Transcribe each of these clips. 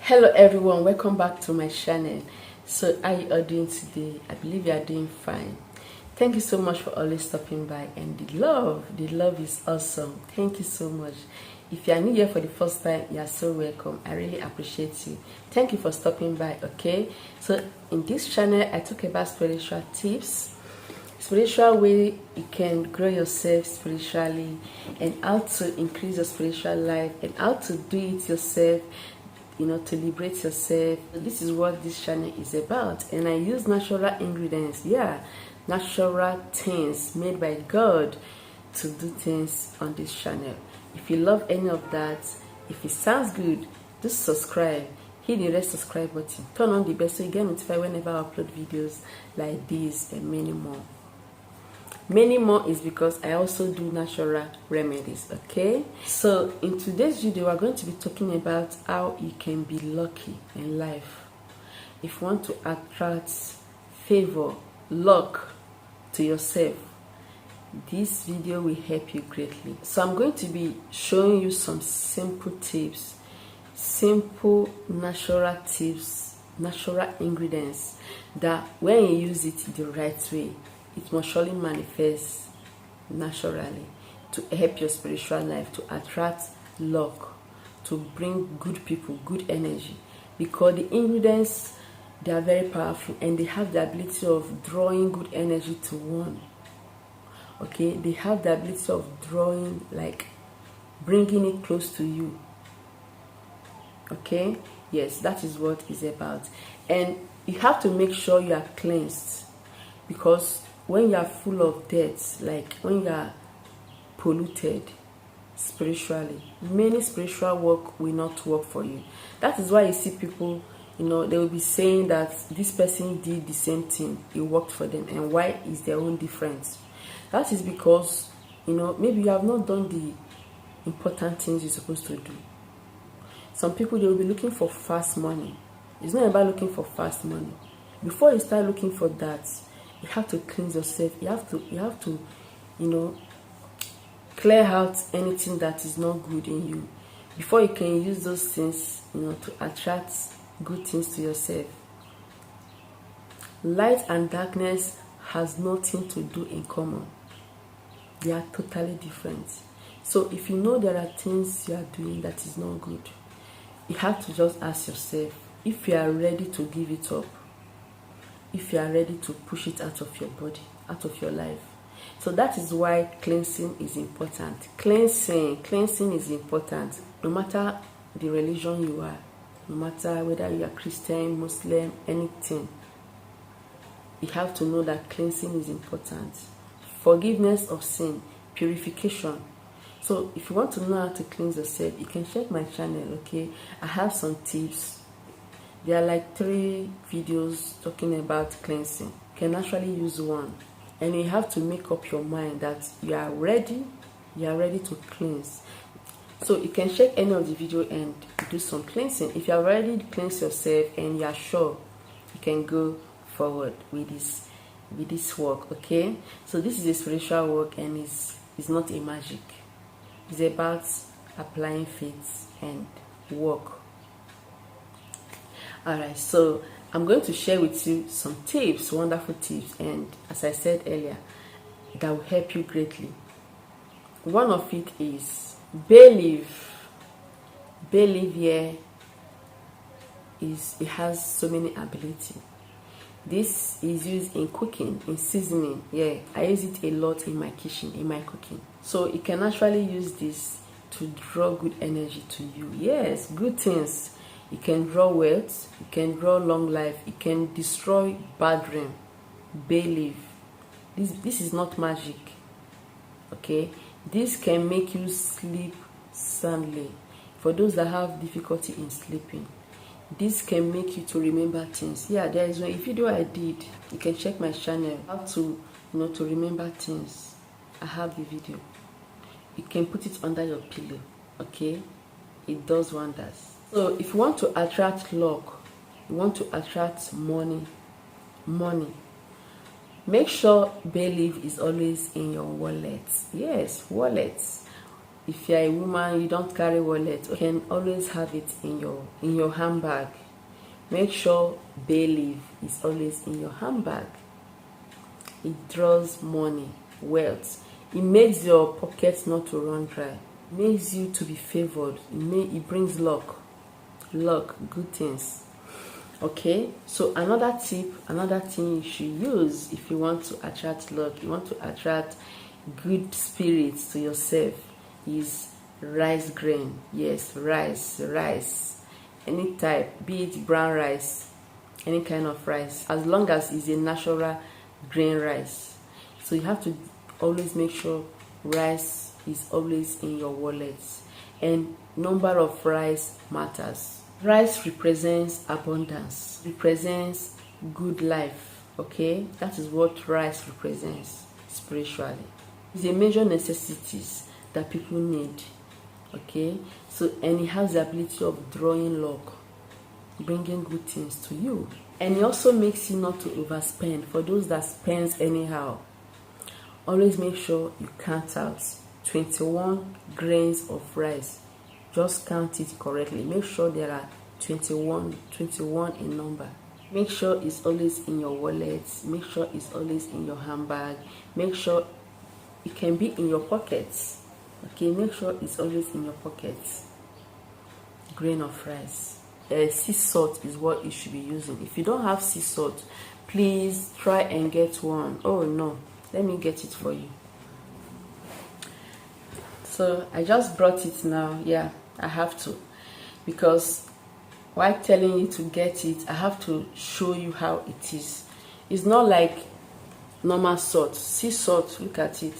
Hello everyone, welcome back to my channel. So how you all doing today? I believe you are doing fine. Thank you so much for always stopping by, and the love is awesome. Thank you so much. If you are new here for the first time, you are so welcome. I really appreciate you. Thank you for stopping by. Okay, so in this channel I talk about spiritual tips, spiritual way you can grow yourself spiritually, and how to increase your spiritual life, and how to do it yourself, to liberate yourself. This is what this channel is about, and I use natural ingredients, natural things made by God to do things on this channel. If you love any of that, if it sounds good, just subscribe, hit the red subscribe button, turn on the bell so you get notified whenever I upload videos like this and many more. Many more is because I also do natural remedies. Okay, so in today's video we're going to be talking about how you can be lucky in life. If you want to attract favor, luck to yourself, this video will help you greatly. So I'm going to be showing you some simple tips, simple natural tips, natural ingredients that when you use it the right way, it must surely manifest naturally to help your spiritual life, to attract luck, to bring good people, good energy. Because the ingredients, they are very powerful, and they have the ability of drawing good energy to one. Okay, they have the ability of drawing, like bringing it close to you. Okay, yes, that is what it's about. And you have to make sure you are cleansed, because when you are full of dirt, like when you are polluted spiritually, many spiritual work will not work for you. That is why you see people, they will be saying that this person did the same thing, it worked for them, and why is their own difference? That is because, maybe you have not done the important things you're supposed to do. Some people, they will be looking for fast money. It's not about looking for fast money. Before you start looking for that, you have to cleanse yourself. You have to clear out anything that is not good in you before you can use those things, to attract good things to yourself. Light and darkness has nothing to do in common. They are totally different. So if you know there are things you are doing that is not good, you have to just ask yourself if you are ready to give it up, if you are ready to push it out of your body, out of your life. So that is why cleansing is important. Cleansing is important. No matter the religion you are, no matter whether you are Christian, Muslim, anything, you have to know that cleansing is important. Forgiveness of sin, purification. So if you want to know how to cleanse yourself, you can check my channel. Okay, I have some tips. There are like 3 videos talking about cleansing. You can actually use one, and you have to make up your mind that you are ready to cleanse. So you can check any of the video and do some cleansing. If you are ready to cleanse yourself and you are sure, you can go forward with this work. Okay, so this is a spiritual work, and it's not a magic. It's about applying faith and work. Alright, so I'm going to share with you some tips, wonderful tips, and as I said earlier, that will help you greatly. One of it is bay leaf. Bay leaf here it has so many ability. This is used in cooking, in seasoning. I use it a lot in my kitchen, in my cooking. So you can actually use this to draw good energy to you. Yes, good things. You can draw wealth, you can draw long life, you can destroy bad dream. Bay leaf. This is not magic. Okay? This can make you sleep soundly. For those that have difficulty in sleeping, this can make you to remember things. There is a video I did. You can check my channel. How to to remember things. I have the video. You can put it under your pillow. Okay? It does wonders. So if you want to attract luck, you want to attract money, make sure bay leaf is always in your wallet. Yes, wallets. if you're a woman, you don't carry wallet, you can always have it in your handbag. Make sure bay leaf is always in your handbag. It draws money, wealth. It makes your pockets not to run dry. It makes you to be favored. It brings luck, good things. Okay, so another tip, another thing you should use if you want to attract luck, you want to attract good spirits to yourself, is rice grain. Yes, rice, any type, be it brown rice, any kind of rice, as long as it's a natural grain rice. So you have to always make sure rice is always in your wallet, and number of rice matters. Rice represents abundance, represents good life. Okay, that is what rice represents spiritually. It's a major necessities that people need. Okay, so, and it has the ability of drawing luck, bringing good things to you. And it also makes you not to overspend. For those that spends anyhow, always make sure you count out 21 grains of rice. Just count it correctly. Make sure there are 21 in number. Make sure it's always in your wallet. Make sure it's always in your handbag. Make sure it can be in your pockets. Okay, make sure it's always in your pockets. Grain of rice. Sea salt is what you should be using. If you don't have sea salt, please try and get one. Oh no, let me get it for you. So I just brought it now. Yeah, I have to, because while telling you to get it, I have to show you how it is. It's not like normal salt. Sea salt, look at it.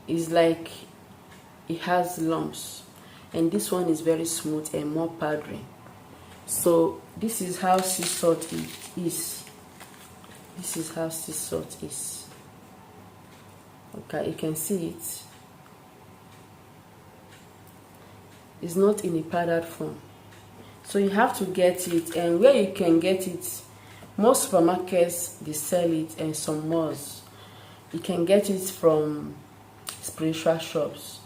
It's like it has lumps, and this one is very smooth and more powdery. So this is how sea salt is. This is how sea salt is. Okay, you can see it. It's not in a powdered form. So you have to get it, and where you can get it, most supermarkets they sell it, and some malls. You can get it from spiritual shops.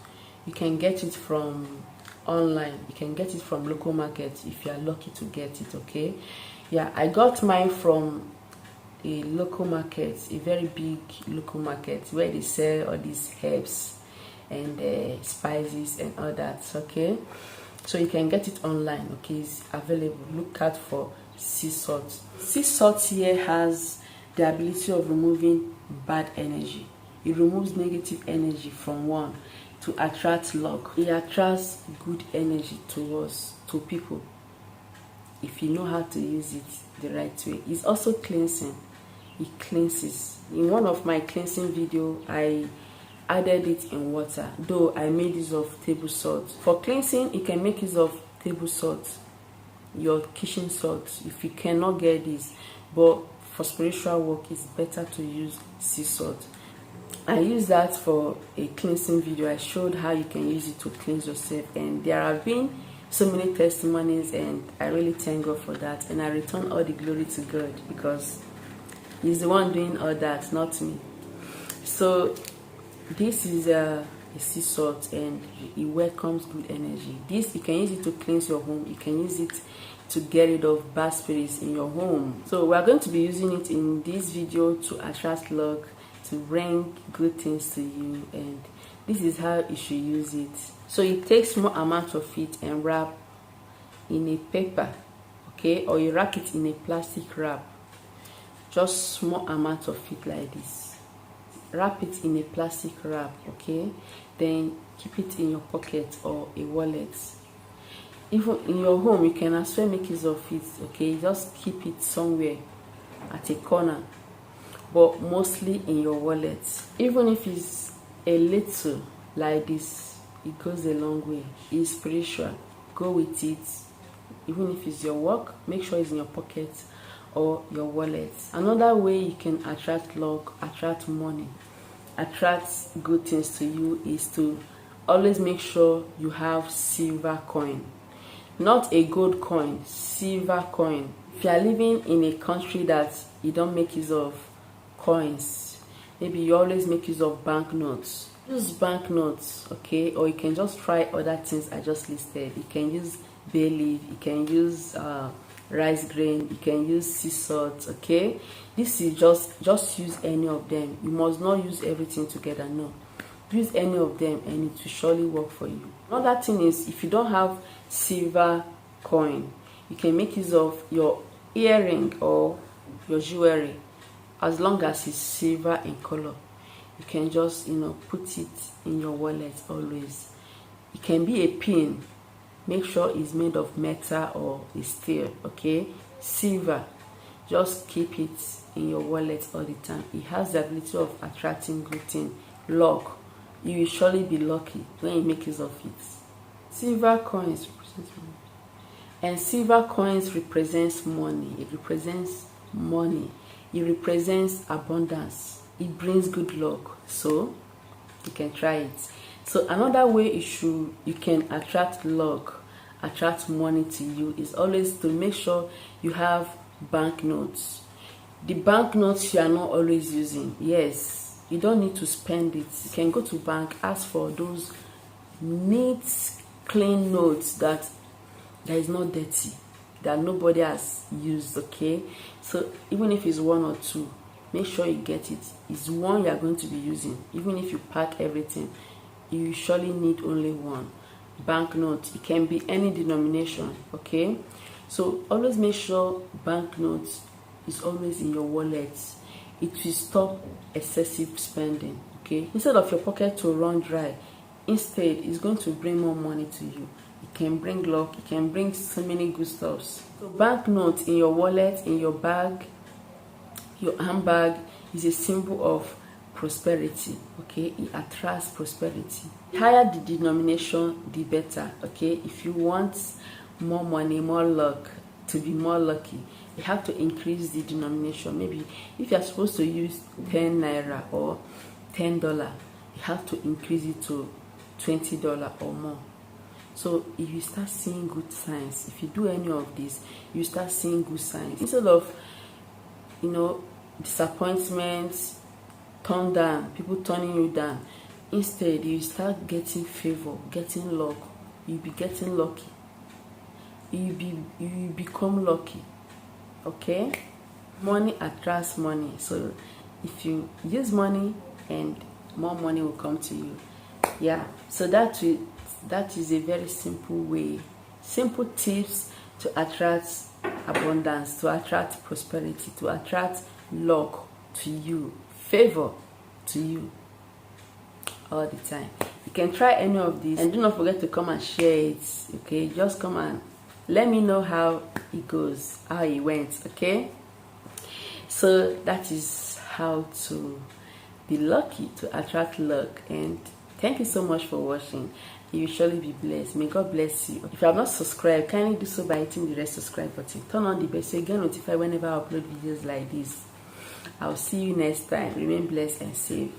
You can get it from online. You can get it from local markets if you are lucky to get it. Okay, yeah, I got mine from a local market, a very big local market where they sell all these herbs and spices and all that. Okay, so you can get it online. Okay, it's available. Look out for sea salt. Sea salt here has the ability of removing bad energy. It removes negative energy from one to attract luck. It attracts good energy to us, to people, if you know how to use it the right way. It's also cleansing. It cleanses. In one of my cleansing video, I added it in water, though I made use of table salt. For cleansing, you can make use of table salt, your kitchen salt, if you cannot get this. But for spiritual work, it's better to use sea salt. I used that for a cleansing video. I showed how you can use it to cleanse yourself, and there have been so many testimonies, and I really thank God for that. And I return all the glory to God, because He's the one doing all that, not me. So this is a sea salt, and it welcomes good energy. This, you can use it to cleanse your home. You can use it to get rid of bad spirits in your home. So we are going to be using it in this video to attract luck, to bring good things to you, and this is how you should use it. So you take small amount of it and wrap in a paper, okay, or you wrap it in a plastic wrap. Just small amount of it like this. Wrap it in a plastic wrap, okay, then keep it in your pocket or a wallet. Even in your home, you can as well make use of it, okay. Just keep it somewhere at a corner, but mostly in your wallet. Even if it's a little like this, it goes a long way. It's spiritual. Go with it. Even if it's your work, make sure it's in your pocket or your wallet. Another way you can attract luck, attract money, attract good things to you, is to always make sure you have silver coin. Not a gold coin, silver coin. If you are living in a country that you don't make use of coins, maybe you always make use of banknotes, Use banknotes, okay, or you can just try other things I just listed. You can use bay leaf, you can use rice grain, you can use sea salt, okay. This is just use any of them. You must not use everything together, no. Use any of them and it will surely work for you. Another thing is, if you don't have silver coin, you can make use of your earring or your jewelry, as long as it's silver in color. You can just put it in your wallet always. It can be a pin. Make sure it's made of metal or steel, okay. Silver, just keep it in your wallet all the time. It has the ability of attracting good thing, luck. You will surely be lucky when you make use of it. Silver coins represents money, and silver coins represents money. It represents money. It represents abundance. It brings good luck, so you can try it. So another way you can attract luck, attract money to you, is always to make sure you have banknotes. The banknotes you are not always using, yes, you don't need to spend it. You can go to bank, ask for those neat, clean notes that is not dirty, that nobody has used, okay. So even if it's one or two, make sure you get it. It's one you are going to be using. Even if you pack everything, you surely need only one banknote. It can be any denomination, okay. So always make sure banknotes is always in your wallet. It will stop excessive spending, okay. Instead of your pocket to run dry, instead it's going to bring more money to you. It can bring luck. It can bring so many good stuffs. So banknotes in your wallet, in your bag, your handbag, is a symbol of prosperity, okay. It attracts prosperity. The higher the denomination, the better, okay. If you want more money, more luck, to be more lucky, you have to increase the denomination. Maybe if you're supposed to use 10 naira or $10, you have to increase it to $20 or more. So if you start seeing good signs, if you do any of this, you start seeing good signs. Instead of disappointments, turn down, people turning you down, instead you start getting favor, getting luck. You'll be getting lucky. You become lucky, okay. Money attracts money. So if you use money, and more money will come to you. Yeah, so that is a very simple way, simple tips to attract abundance, to attract prosperity, to attract luck to you, favor to you all the time. You can try any of these, and do not forget to come and share it, okay. Just come and let me know how it goes, how it went, okay. So that is how to be lucky, to attract luck. And thank you so much for watching. You will surely be blessed. May God bless you. If you have not subscribed, kindly do so by hitting the red subscribe button. Turn on the bell so you get notified whenever I upload videos like this. I'll see you next time. Remain blessed and safe.